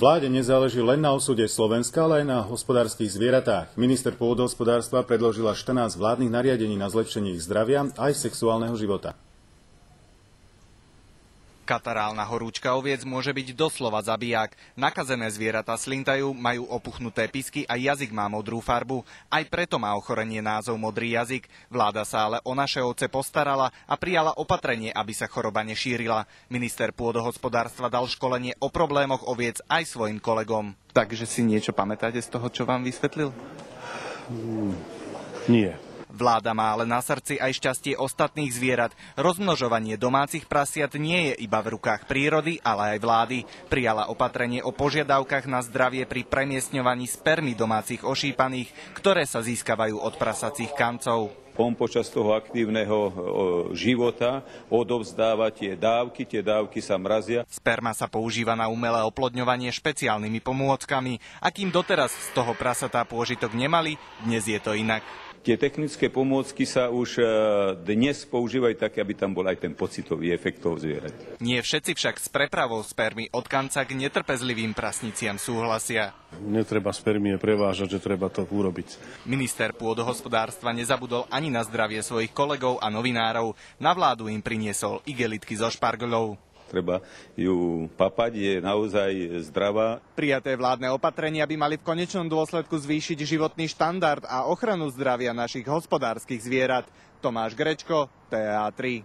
Vláde nezáleží len na osude Slovenska, ale aj na hospodárskych zvieratách. Minister pôdohospodárstva predložila 14 vládnych nariadení na zlepšenie ich zdravia aj sexuálneho života. Katarálna horúčka oviec môže byť doslova zabiják. Nakazené zvieratá slintajú, majú opuchnuté pisky a jazyk má modrú farbu. Aj preto má ochorenie názov modrý jazyk. Vláda sa ale o naše ovce postarala a prijala opatrenie, aby sa choroba nešírila. Minister pôdohospodárstva dal školenie o problémoch oviec aj svojim kolegom. Takže si niečo pamätáte z toho, čo vám vysvetlil? Nie. Vláda má ale na srdci aj šťastie ostatných zvierat. Rozmnožovanie domácich prasiat nie je iba v rukách prírody, ale aj vlády. Prijala opatrenie o požiadavkách na zdravie pri premiestňovaní spermy domácich ošípaných, ktoré sa získavajú od prasacích kancov. On počas toho aktívneho života odovzdáva tie dávky sa mrazia. Sperma sa používa na umelé oplodňovanie špeciálnymi pomôckami. A kým doteraz z toho prasatá pôžitok nemali, dnes je to inak. Tie technické pomôcky sa už dnes používajú také, aby tam bol aj ten pocitový efekt toho zvierat. Nie všetci však s prepravou spermy od kanca k netrpezlivým prasniciam súhlasia. Netreba spermie prevážať, že treba to urobiť. Minister pôdohospodárstva nezabudol ani na zdravie svojich kolegov a novinárov. Na vládu im priniesol igelitky zo špargľou. Treba ju papať, je naozaj zdravá. Prijaté vládne opatrenia by mali v konečnom dôsledku zvýšiť životný štandard a ochranu zdravia našich hospodárskych zvierat. Tomáš Grečko, TA3.